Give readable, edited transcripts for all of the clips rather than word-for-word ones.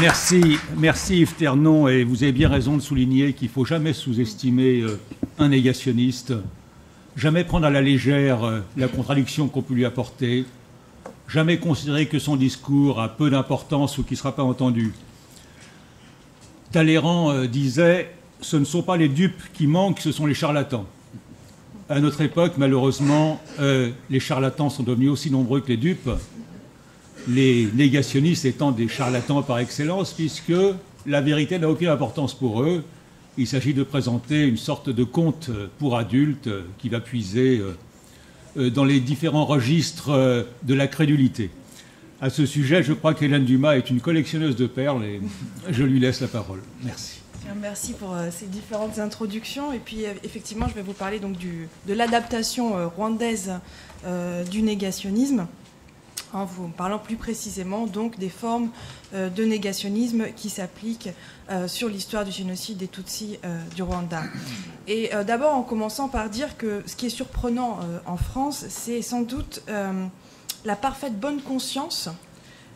Merci Yves Ternon, et vous avez bien raison de souligner qu'il ne faut jamais sous-estimer un négationniste, jamais prendre à la légère la contradiction qu'on peut lui apporter, jamais considérer que son discours a peu d'importance ou qu'il ne sera pas entendu. Talleyrand disait « Ce ne sont pas les dupes qui manquent, ce sont les charlatans ». À notre époque, malheureusement, les charlatans sont devenus aussi nombreux que les dupes, les négationnistes étant des charlatans par excellence, puisque la vérité n'a aucune importance pour eux. Il s'agit de présenter une sorte de conte pour adultes qui va puiser dans les différents registres de la crédulité. À ce sujet, je crois qu'Hélène Dumas est une collectionneuse de perles et je lui laisse la parole. Merci. Merci pour ces différentes introductions. Et puis, effectivement, je vais vous parler donc de l'adaptation rwandaise du négationnisme, en vous parlant plus précisément donc des formes de négationnisme qui s'appliquent sur l'histoire du génocide des Tutsis du Rwanda. Et d'abord, en commençant par dire que ce qui est surprenant en France, c'est sans doute la parfaite bonne conscience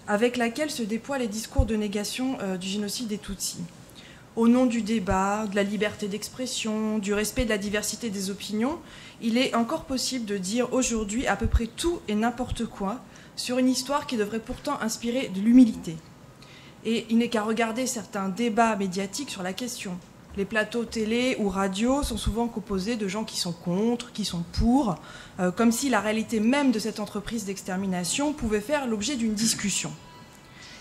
avec laquelle se déploient les discours de négation du génocide des Tutsis. Au nom du débat, de la liberté d'expression, du respect de la diversité des opinions, il est encore possible de dire aujourd'hui à peu près tout et n'importe quoi sur une histoire qui devrait pourtant inspirer de l'humilité. Et il n'est qu'à regarder certains débats médiatiques sur la question. Les plateaux télé ou radio sont souvent composés de gens qui sont contre, qui sont pour, comme si la réalité même de cette entreprise d'extermination pouvait faire l'objet d'une discussion.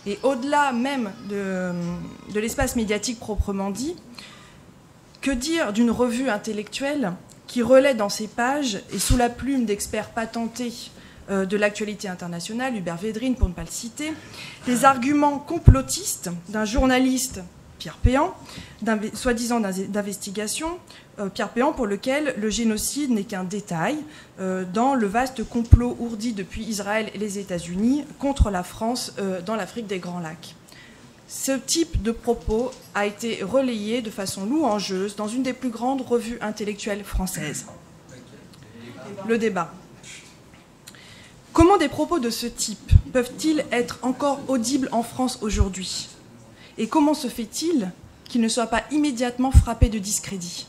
Et au-delà même de l'espace médiatique proprement dit, que dire d'une revue intellectuelle qui relaie dans ses pages, et sous la plume d'experts patentés de l'actualité internationale, Hubert Védrine pour ne pas le citer, les arguments complotistes d'un journaliste, Pierre Péan, soi-disant d'investigation, Pierre Péan pour lequel le génocide n'est qu'un détail dans le vaste complot ourdi depuis Israël et les États-Unis contre la France dans l'Afrique des Grands Lacs. Ce type de propos a été relayé de façon louangeuse dans une des plus grandes revues intellectuelles françaises. Le débat. Comment des propos de ce type peuvent-ils être encore audibles en France aujourd'hui ? Et comment se fait-il qu'ils ne soient pas immédiatement frappés de discrédit ?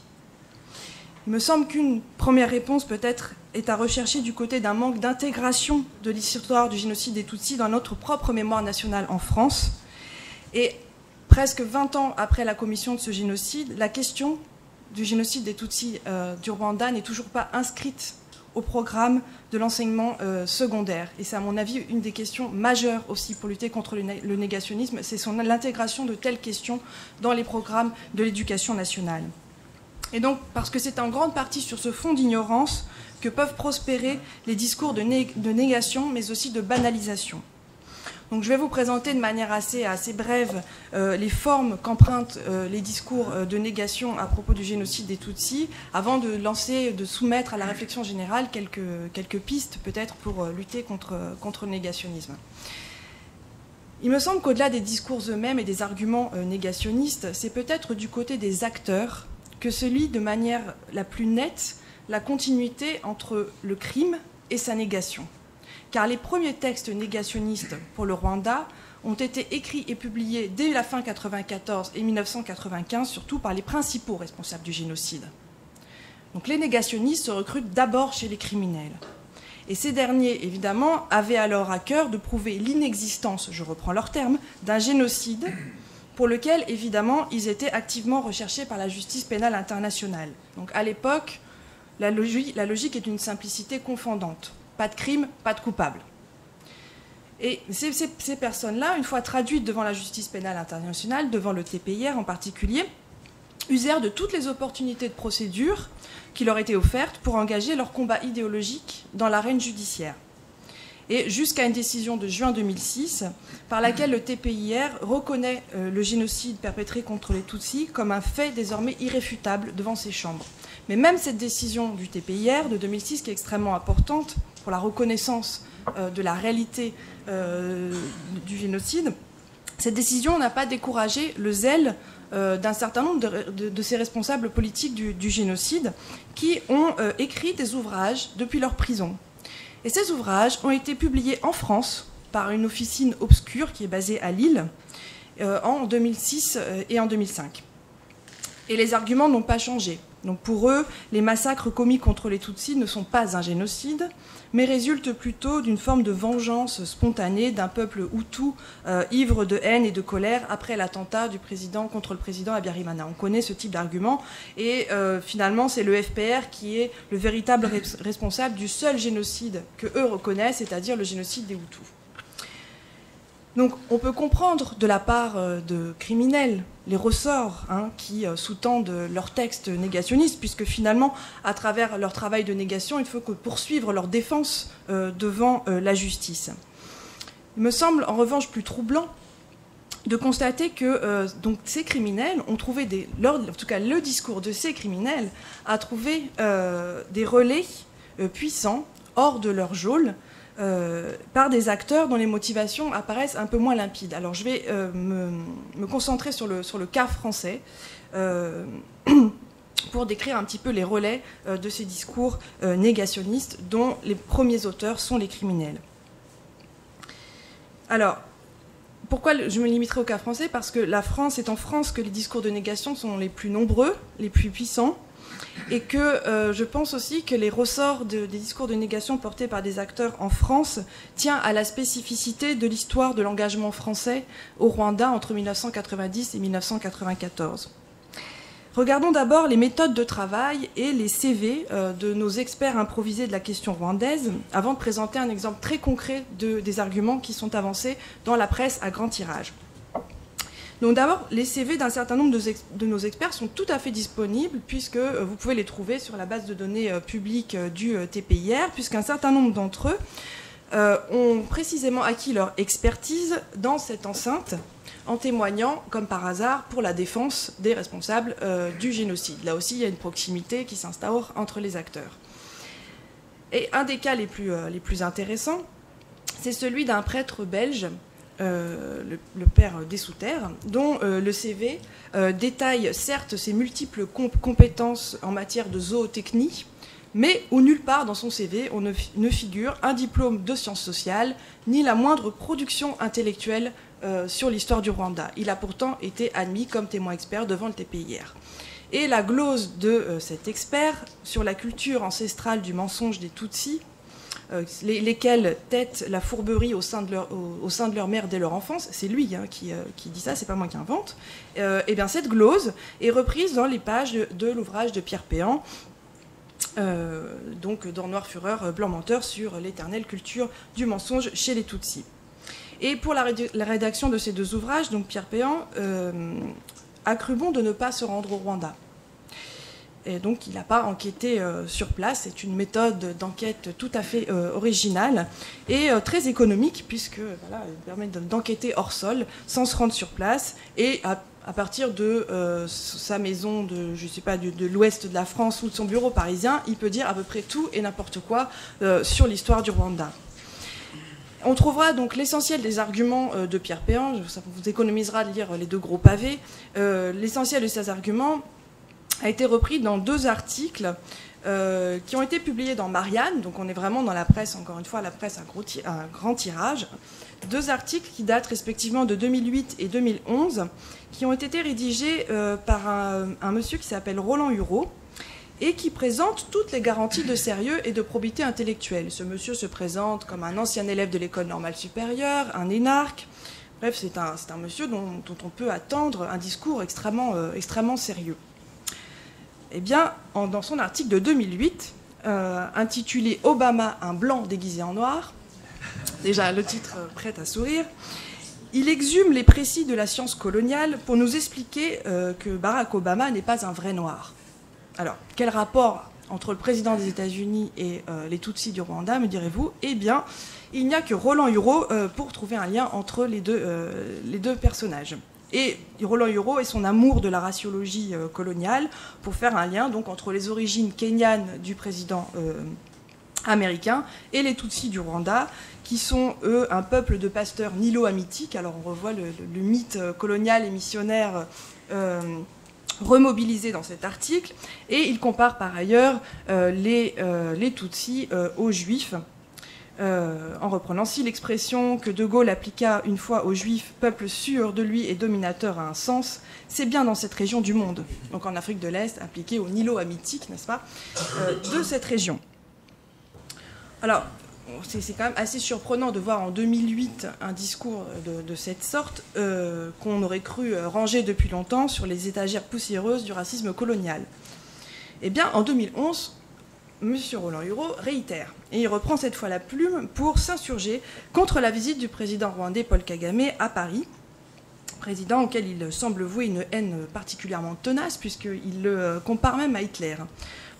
Il me semble qu'une première réponse peut-être est à rechercher du côté d'un manque d'intégration de l'histoire du génocide des Tutsis dans notre propre mémoire nationale en France. Et presque 20 ans après la commission de ce génocide, la question du génocide des Tutsis du Rwanda n'est toujours pas inscrite au programme de l'enseignement secondaire. Et c'est à mon avis une des questions majeures aussi pour lutter contre le négationnisme, c'est l'intégration de telles questions dans les programmes de l'éducation nationale. Et donc, parce que c'est en grande partie sur ce fond d'ignorance que peuvent prospérer les discours de négation, mais aussi de banalisation. Donc je vais vous présenter de manière assez brève les formes qu'empruntent les discours de négation à propos du génocide des Tutsis, avant de soumettre à la réflexion générale quelques pistes peut-être pour lutter contre le négationnisme. Il me semble qu'au-delà des discours eux-mêmes et des arguments négationnistes, c'est peut-être du côté des acteurs que se lie de manière la plus nette la continuité entre le crime et sa négation. Car les premiers textes négationnistes pour le Rwanda ont été écrits et publiés dès la fin 1994 et 1995, surtout par les principaux responsables du génocide. Donc les négationnistes se recrutent d'abord chez les criminels. Et ces derniers, évidemment, avaient alors à cœur de prouver l'inexistence, je reprends leurs termes, d'un génocide pour lequel, évidemment, ils étaient activement recherchés par la justice pénale internationale. Donc à l'époque, la logique est d'une simplicité confondante. Pas de crime, pas de coupable. Et ces personnes-là, une fois traduites devant la justice pénale internationale, devant le TPIR en particulier, usèrent de toutes les opportunités de procédure qui leur étaient offertes pour engager leur combat idéologique dans l'arène judiciaire. Et jusqu'à une décision de juin 2006, par laquelle le TPIR reconnaît le génocide perpétré contre les Tutsis comme un fait désormais irréfutable devant ses chambres. Mais même cette décision du TPIR de 2006, qui est extrêmement importante pour la reconnaissance de la réalité du génocide, cette décision n'a pas découragé le zèle d'un certain nombre de ces responsables politiques du génocide qui ont écrit des ouvrages depuis leur prison. Et ces ouvrages ont été publiés en France par une officine obscure qui est basée à Lille en 2006 et en 2005. Et les arguments n'ont pas changé. Donc pour eux, les massacres commis contre les Tutsis ne sont pas un génocide, mais résultent plutôt d'une forme de vengeance spontanée d'un peuple hutu ivre de haine et de colère après l'attentat contre le président Habyarimana. On connaît ce type d'argument et finalement c'est le FPR qui est le véritable responsable du seul génocide que eux reconnaissent, c'est-à-dire le génocide des Hutus. Donc on peut comprendre de la part de criminels les ressorts qui sous-tendent leur texte négationniste, puisque finalement, à travers leur travail de négation, il faut poursuivre leur défense devant la justice. Il me semble en revanche plus troublant de constater que donc, ces criminels ont trouvé, en tout cas le discours de ces criminels a trouvé des relais puissants hors de leur geôle, par des acteurs dont les motivations apparaissent un peu moins limpides. Alors je vais me concentrer sur le cas français pour décrire un petit peu les relais de ces discours négationnistes dont les premiers auteurs sont les criminels. Alors, pourquoi je me limiterai au cas français? Parce que c'est en France que les discours de négation sont les plus nombreux, les plus puissants, et que je pense aussi que les ressorts des discours de négation portés par des acteurs en France tient à la spécificité de l'histoire de l'engagement français au Rwanda entre 1990 et 1994. Regardons d'abord les méthodes de travail et les CV de nos experts improvisés de la question rwandaise avant de présenter un exemple très concret des arguments qui sont avancés dans la presse à grand tirage. Donc d'abord, les CV d'un certain nombre de nos experts sont tout à fait disponibles puisque vous pouvez les trouver sur la base de données publique du TPIR, puisqu'un certain nombre d'entre eux ont précisément acquis leur expertise dans cette enceinte en témoignant, comme par hasard, pour la défense des responsables du génocide. Là aussi, il y a une proximité qui s'instaure entre les acteurs. Et un des cas les plus intéressants, c'est celui d'un prêtre belge, le père Dessouter, dont le CV détaille certes ses multiples compétences en matière de zootechnie, mais où nulle part dans son CV on ne figure un diplôme de sciences sociales, ni la moindre production intellectuelle sur l'histoire du Rwanda. Il a pourtant été admis comme témoin expert devant le TPIR. Et la glose de cet expert sur la culture ancestrale du mensonge des Tutsis, lesquels têtent la fourberie au sein de leur mère dès leur enfance, c'est lui qui dit ça, c'est pas moi qui invente, et bien cette glose est reprise dans les pages de l'ouvrage de Pierre Péan, donc dans Noir Fureur, Blanc Menteur, sur l'éternelle culture du mensonge chez les Tutsis. Et pour la rédaction de ces deux ouvrages, donc Pierre Péan a cru bon de ne pas se rendre au Rwanda. Et donc il n'a pas enquêté sur place. C'est une méthode d'enquête tout à fait originale et très économique, puisque voilà, elle permet d'enquêter hors sol sans se rendre sur place et à partir de sa maison de l'ouest de la France ou de son bureau parisien, il peut dire à peu près tout et n'importe quoi sur l'histoire du Rwanda. On trouvera donc l'essentiel des arguments de Pierre Péan, ça vous économisera de lire les deux gros pavés. L'essentiel de ces arguments a été repris dans deux articles qui ont été publiés dans Marianne, donc on est vraiment dans la presse, encore une fois, la presse à grand tirage. Deux articles qui datent respectivement de 2008 et 2011, qui ont été rédigés par un monsieur qui s'appelle Roland Hureau, et qui présente toutes les garanties de sérieux et de probité intellectuelle. Ce monsieur se présente comme un ancien élève de l'école normale supérieure, un énarque. Bref, c'est un monsieur dont on peut attendre un discours extrêmement sérieux. Eh bien, dans son article de 2008, intitulé « Obama, un blanc déguisé en noir », déjà le titre prête à sourire, il exhume les précis de la science coloniale pour nous expliquer que Barack Obama n'est pas un vrai noir. Alors, quel rapport entre le président des États-Unis et les Tutsis du Rwanda, me direz-vous? Eh bien, il n'y a que Roland Hureau pour trouver un lien entre les deux personnages. Et Roland Hureau et son amour de la raciologie coloniale pour faire un lien donc, entre les origines kenyanes du président américain et les Tutsis du Rwanda, qui sont, eux, un peuple de pasteurs nilo-amitiques. Alors on revoit le mythe colonial et missionnaire remobilisé dans cet article, et il compare par ailleurs les Tutsis aux Juifs, en reprenant si l'expression que De Gaulle appliqua une fois aux Juifs, peuple sûr de lui et dominateur, a un sens, c'est bien dans cette région du monde, donc en Afrique de l'Est, appliqué au Nilo-Hamitique, n'est-ce pas, de cette région. Alors, c'est quand même assez surprenant de voir en 2008 un discours de cette sorte qu'on aurait cru ranger depuis longtemps sur les étagères poussiéreuses du racisme colonial. Eh bien, en 2011, M. Roland Hureau réitère, et il reprend cette fois la plume pour s'insurger contre la visite du président rwandais Paul Kagame à Paris, président auquel il semble vouer une haine particulièrement tenace, puisqu'il le compare même à Hitler.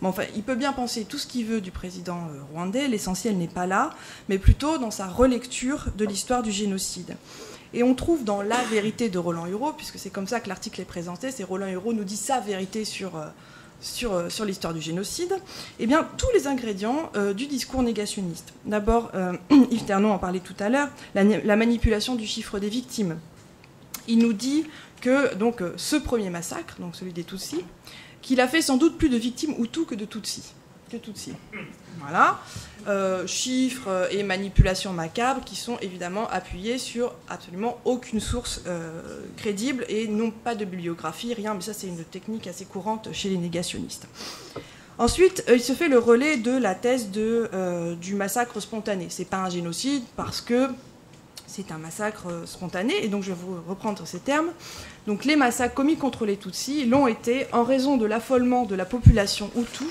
Bon, enfin, il peut bien penser tout ce qu'il veut du président rwandais, l'essentiel n'est pas là, mais plutôt dans sa relecture de l'histoire du génocide. Et on trouve dans la vérité de Roland Hureau, puisque c'est comme ça que l'article est présenté, c'est Roland Hureau nous dit sa vérité sur l'histoire du génocide, eh bien, tous les ingrédients du discours négationniste. D'abord, Yves Ternon en parlait tout à l'heure, la manipulation du chiffre des victimes. Il nous dit que donc, ce premier massacre, donc celui des Tutsis, qu'il a fait sans doute plus de victimes Hutus que de Tutsis. Voilà. Chiffres et manipulations macabres qui sont évidemment appuyés sur absolument aucune source crédible et non pas de bibliographie, rien, mais ça c'est une technique assez courante chez les négationnistes. Ensuite, il se fait le relais de la thèse du massacre spontané. C'est pas un génocide parce que c'est un massacre spontané, et donc je vais vous reprendre ces termes. Donc les massacres commis contre les Tutsis l'ont été en raison de l'affolement de la population Hutu,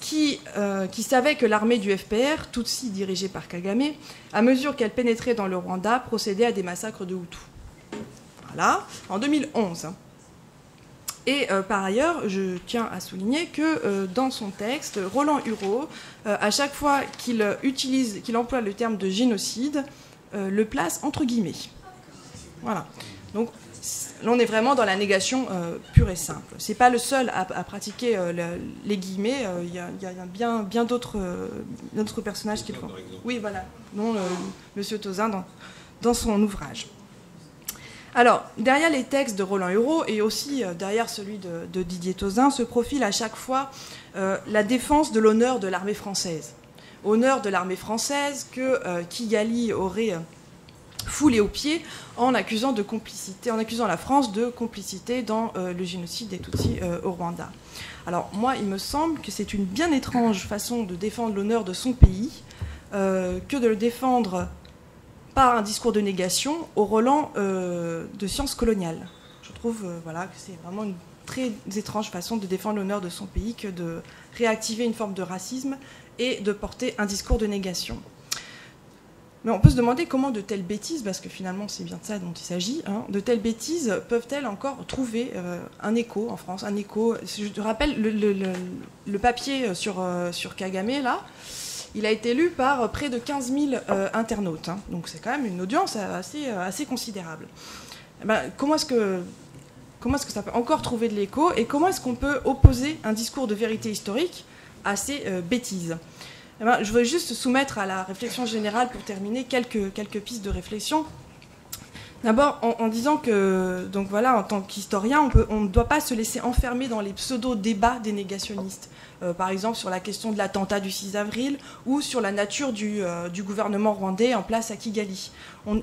qui savait que l'armée du FPR, Tutsi dirigée par Kagame, à mesure qu'elle pénétrait dans le Rwanda, procédait à des massacres de Hutus. Voilà, en 2011. Et par ailleurs, je tiens à souligner que dans son texte, Roland Hureau, à chaque fois qu'il emploie le terme de génocide, le place entre guillemets. Voilà. Donc, on est vraiment dans la négation pure et simple. C'est pas le seul à pratiquer les guillemets. Il y a bien d'autres personnages qui le font. Oui, voilà. Non, Monsieur Tauzin dans son ouvrage. Alors, derrière les textes de Roland Hureau et aussi derrière celui de Didier Tauzin se profile à chaque fois la défense de l'honneur de l'armée française. Honneur de l'armée française que Kigali aurait foulé aux pieds en accusant la France de complicité dans le génocide des Tutsis au Rwanda. Alors moi, il me semble que c'est une bien étrange façon de défendre l'honneur de son pays que de le défendre par un discours de négation au relent de sciences coloniales. Je trouve que c'est vraiment une très étrange façon de défendre l'honneur de son pays que de réactiver une forme de racisme et de porter un discours de négation. Mais on peut se demander comment de telles bêtises, parce que finalement c'est bien de ça dont il s'agit, de telles bêtises peuvent-elles encore trouver un écho en France, un écho. Je te rappelle le papier sur Kagame, là, il a été lu par près de 15 000 internautes, donc c'est quand même une audience assez considérable. Eh ben, comment est-ce que ça peut encore trouver de l'écho, et comment est-ce qu'on peut opposer un discours de vérité historique à ces bêtises ? Eh ben, je voudrais juste soumettre à la réflexion générale, pour terminer, quelques pistes de réflexion. D'abord, en disant que, donc voilà, en tant qu'historien, on ne doit pas se laisser enfermer dans les pseudo-débats des négationnistes. Par exemple, sur la question de l'attentat du 6 avril ou sur la nature du gouvernement rwandais en place à Kigali.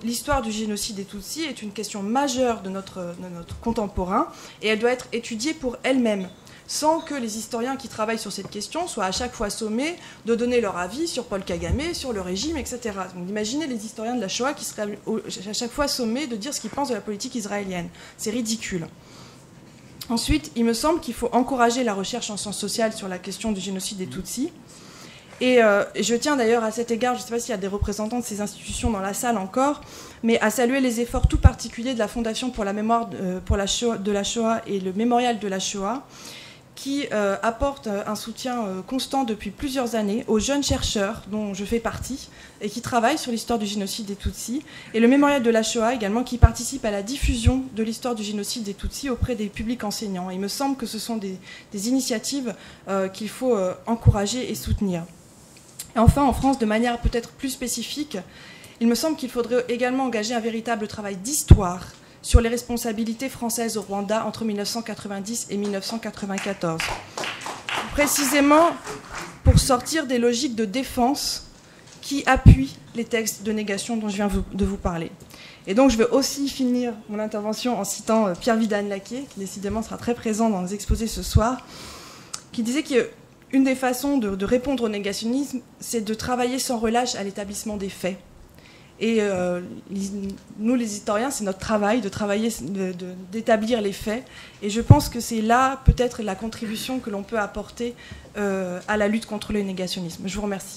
L'histoire du génocide des Tutsis est une question majeure de notre contemporain, et elle doit être étudiée pour elle-même, sans que les historiens qui travaillent sur cette question soient à chaque fois sommés de donner leur avis sur Paul Kagame, sur le régime, etc. Donc imaginez les historiens de la Shoah qui seraient à chaque fois sommés de dire ce qu'ils pensent de la politique israélienne. C'est ridicule. Ensuite, il me semble qu'il faut encourager la recherche en sciences sociales sur la question du génocide des Tutsis. Et je tiens d'ailleurs à cet égard, je ne sais pas s'il y a des représentants de ces institutions dans la salle encore, mais à saluer les efforts tout particuliers de la Fondation pour la mémoire de la Shoah et le Mémorial de la Shoah, qui apporte un soutien constant depuis plusieurs années aux jeunes chercheurs dont je fais partie et qui travaillent sur l'histoire du génocide des Tutsis, et le Mémorial de la Shoah également, qui participe à la diffusion de l'histoire du génocide des Tutsis auprès des publics enseignants. Il me semble que ce sont des initiatives qu'il faut encourager et soutenir. Et enfin, en France, de manière peut-être plus spécifique, il me semble qu'il faudrait également engager un véritable travail d'histoire sur les responsabilités françaises au Rwanda entre 1990 et 1994. Précisément pour sortir des logiques de défense qui appuient les textes de négation dont je viens de vous parler. Et donc je vais aussi finir mon intervention en citant Pierre Vidal-Naquet, qui décidément sera très présent dans les exposés ce soir, qui disait qu'une des façons de répondre au négationnisme, c'est de travailler sans relâche à l'établissement des faits. Et nous, les historiens, c'est notre travail de travailler, d'établir les faits. Et je pense que c'est là peut-être la contribution que l'on peut apporter à la lutte contre le négationnisme. Je vous remercie.